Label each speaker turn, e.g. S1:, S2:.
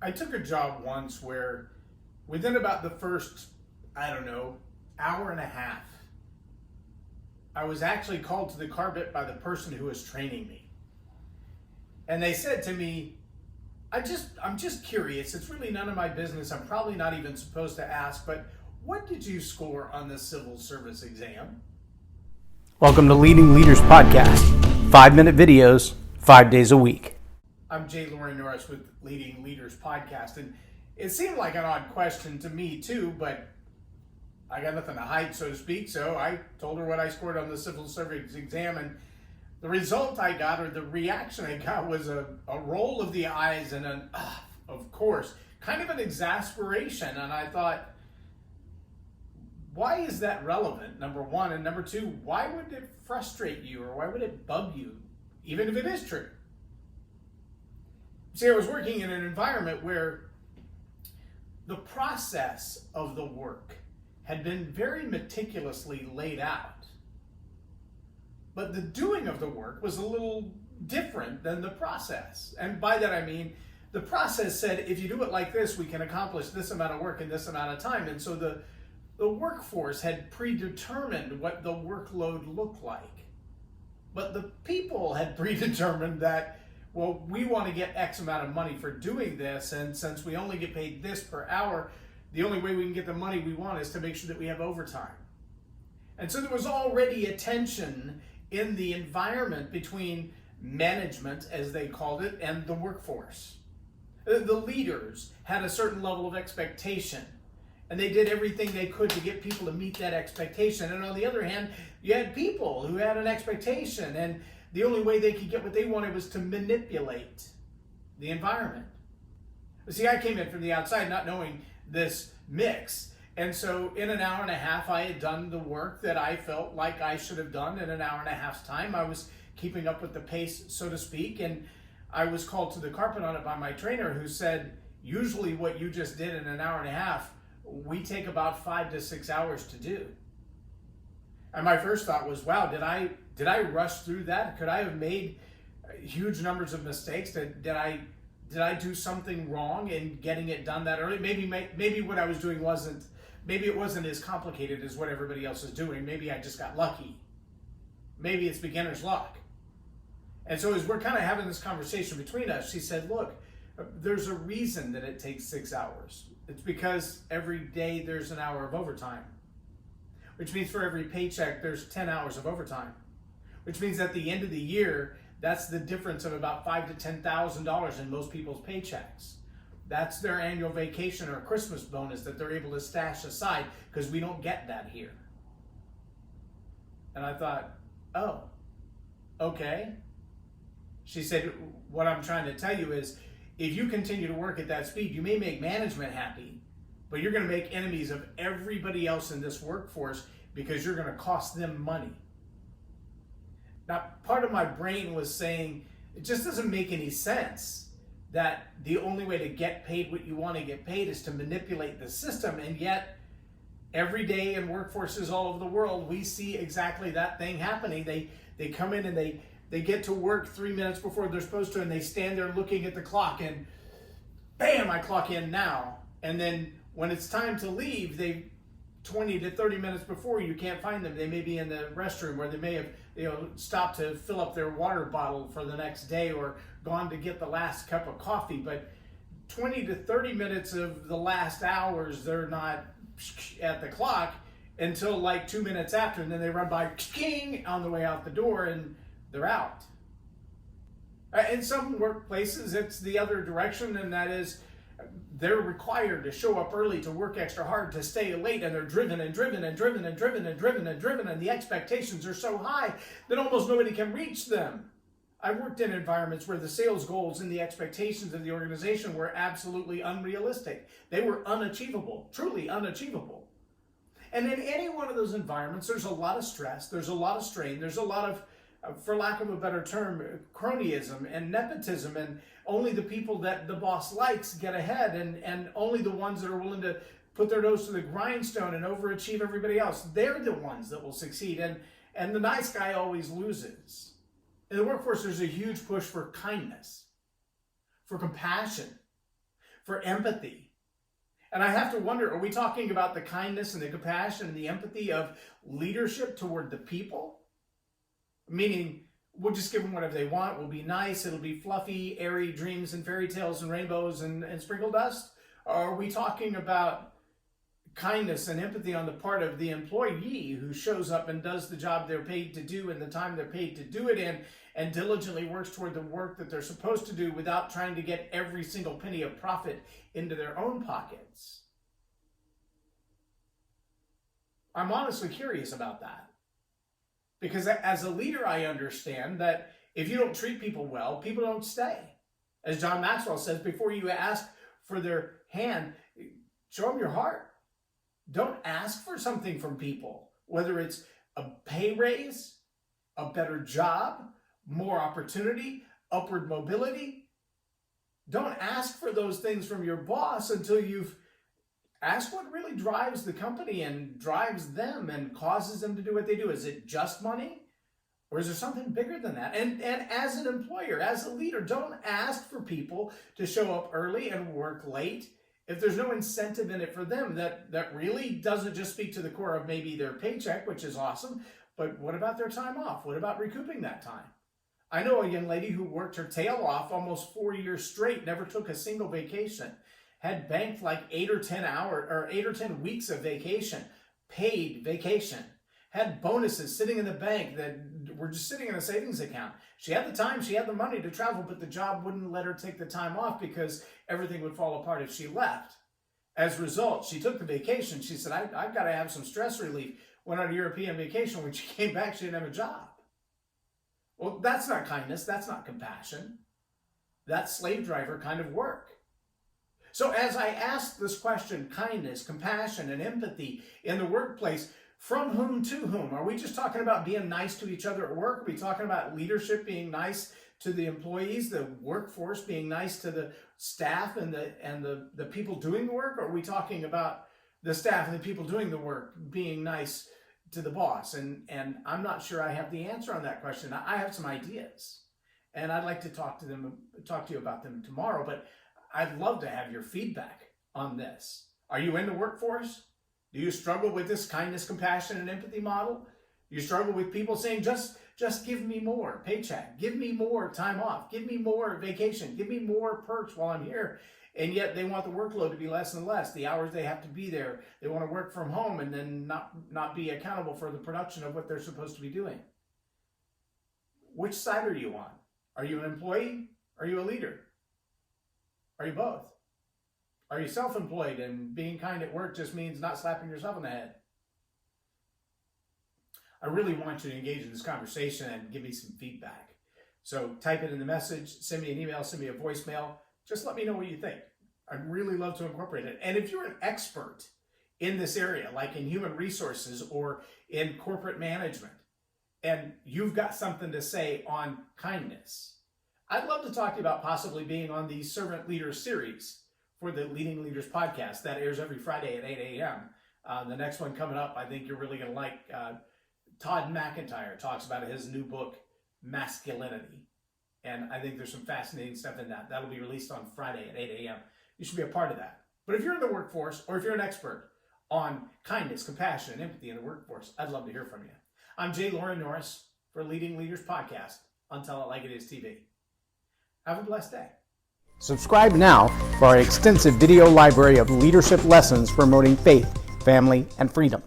S1: I took a job once where within about the first, hour and a half, I was actually called to the carpet by the person who was training me. And they said to me, I'm just curious. It's really none of my business. I'm probably not even supposed to ask, but what did you score on the civil service exam?
S2: Welcome to Leading Leaders Podcast. 5-minute videos, 5 days a week.
S1: I'm Jay Laurie Norris with Leading Leaders Podcast, and it seemed like an odd question to me too, but I got nothing to hide, so to speak, so I told her what I scored on the civil service exam, and the result I got, or the reaction I got, was a roll of the eyes and an, of course, kind of an exasperation, and I thought, why is that relevant, number one? And number two, why would it frustrate you, or why would it bug you, even if it is true? See, I was working in an environment where the process of the work had been very meticulously laid out. But the doing of the work was a little different than the process. And by that I mean, the process said, if you do it like this, we can accomplish this amount of work in this amount of time. And so the workforce had predetermined what the workload looked like. But the people had predetermined that, well, we want to get X amount of money for doing this, and since we only get paid this per hour, the only way we can get the money we want is to make sure that we have overtime. And so there was already a tension in the environment between management, as they called it, and the workforce. The leaders had a certain level of expectation, and they did everything they could to get people to meet that expectation. And on the other hand, you had people who had an expectation, and the only way they could get what they wanted was to manipulate the environment. See, I came in from the outside not knowing this mix. And so in an hour and a half, I had done the work that I felt like I should have done in an hour and a half's time. I was keeping up with the pace, so to speak, and I was called to the carpet on it by my trainer, who said, usually what you just did in an hour and a half, we take about 5 to 6 hours to do. And my first thought was, wow, did I rush through that? Could I have made huge numbers of mistakes? Did I do something wrong in getting it done that early? Maybe what I was doing maybe it wasn't as complicated as what everybody else is doing. Maybe I just got lucky. Maybe it's beginner's luck. And so as we're kind of having this conversation between us, she said, look, there's a reason that it takes 6 hours. It's because every day there's an hour of overtime, which means for every paycheck, there's 10 hours of overtime, which means at the end of the year, that's the difference of about $5,000 to $10,000 in most people's paychecks. That's their annual vacation or Christmas bonus that they're able to stash aside, because we don't get that here. And I thought, oh, okay. She said, what I'm trying to tell you is, if you continue to work at that speed, you may make management happy, but you're going to make enemies of everybody else in this workforce because you're going to cost them money. Now, part of my brain was saying, it just doesn't make any sense that the only way to get paid what you want to get paid is to manipulate the system, and yet every day in workforces all over the world, we see exactly that thing happening. They come in and they get to work 3 minutes before they're supposed to, and they stand there looking at the clock, and bam, I clock in now. And then when it's time to leave, 20 to 30 minutes before, you can't find them. They may be in the restroom, or they may have stopped to fill up their water bottle for the next day, or gone to get the last cup of coffee. But 20 to 30 minutes of the last hours, they're not at the clock until like 2 minutes after, and then they run by on the way out the door, and they're out. In some workplaces, it's the other direction, and that is they're required to show up early, to work extra hard, to stay late, and they're driven, and the expectations are so high that almost nobody can reach them. I've worked in environments where the sales goals and the expectations of the organization were absolutely unrealistic. They were unachievable, truly unachievable. And in any one of those environments, there's a lot of stress, there's a lot of strain, there's a lot of, for lack of a better term, cronyism and nepotism, and only the people that the boss likes get ahead, and only the ones that are willing to put their nose to the grindstone and overachieve everybody else, they're the ones that will succeed, and the nice guy always loses. In the workforce, there's a huge push for kindness, for compassion, for empathy. And I have to wonder, are we talking about the kindness and the compassion and the empathy of leadership toward the people? Meaning, we'll just give them whatever they want, we'll be nice, it'll be fluffy, airy dreams and fairy tales and rainbows and sprinkle dust? Or are we talking about kindness and empathy on the part of the employee who shows up and does the job they're paid to do in the time they're paid to do it in, and diligently works toward the work that they're supposed to do without trying to get every single penny of profit into their own pockets? I'm honestly curious about that. Because as a leader, I understand that if you don't treat people well, people don't stay. As John Maxwell says, before you ask for their hand, show them your heart. Don't ask for something from people, whether it's a pay raise, a better job, more opportunity, upward mobility. Don't ask for those things from your boss until you've asked what really drives the company and drives them and causes them to do what they do. Is it just money? Or is there something bigger than that? And as an employer, as a leader, don't ask for people to show up early and work late if there's no incentive in it for them. That really doesn't just speak to the core of maybe their paycheck, which is awesome, but what about their time off? What about recouping that time? I know a young lady who worked her tail off almost 4 years straight, never took a single vacation, had banked like 8 or 10 weeks of vacation, paid vacation, had bonuses sitting in the bank that were just sitting in a savings account. She had the time, she had the money to travel, but the job wouldn't let her take the time off because everything would fall apart if she left. As a result, she took the vacation. She said, I've got to have some stress relief. Went on a European vacation. When she came back, she didn't have a job. Well, that's not kindness. That's not compassion. That's slave driver kind of work. So as I ask this question, kindness, compassion, and empathy in the workplace, from whom to whom? Are we just talking about being nice to each other at work? Are we talking about leadership being nice to the employees, the workforce being nice to the staff and the people doing the work? Or are we talking about the staff and the people doing the work being nice to the boss? And I'm not sure I have the answer on that question. I have some ideas, and I'd like to talk to you about them tomorrow, but I'd love to have your feedback on this. Are you in the workforce? Do you struggle with this kindness, compassion, and empathy model? You struggle with people saying, just give me more paycheck, give me more time off, give me more vacation, give me more perks while I'm here. And yet they want the workload to be less and less, the hours they have to be there. They want to work from home and then not be accountable for the production of what they're supposed to be doing. Which side are you on? Are you an employee? Are you a leader? Are you both? Are you self-employed and being kind at work just means not slapping yourself in the head? I really want you to engage in this conversation and give me some feedback. So type it in the message, send me an email, send me a voicemail. Just let me know what you think. I'd really love to incorporate it. And if you're an expert in this area, like in human resources or in corporate management, and you've got something to say on kindness, I'd love to talk to you about possibly being on the Servant Leaders series for the Leading Leaders podcast. That airs every Friday at 8 a.m. The next one coming up, I think you're really going to like. Todd McIntyre talks about his new book, Masculinity. And I think there's some fascinating stuff in that. That'll be released on Friday at 8 a.m. You should be a part of that. But if you're in the workforce, or if you're an expert on kindness, compassion, and empathy in the workforce, I'd love to hear from you. I'm J. Lauren Norris for Leading Leaders Podcast on Tell It Like It Is TV. Have a blessed day.
S2: Subscribe now for our extensive video library of leadership lessons promoting faith, family, and freedom.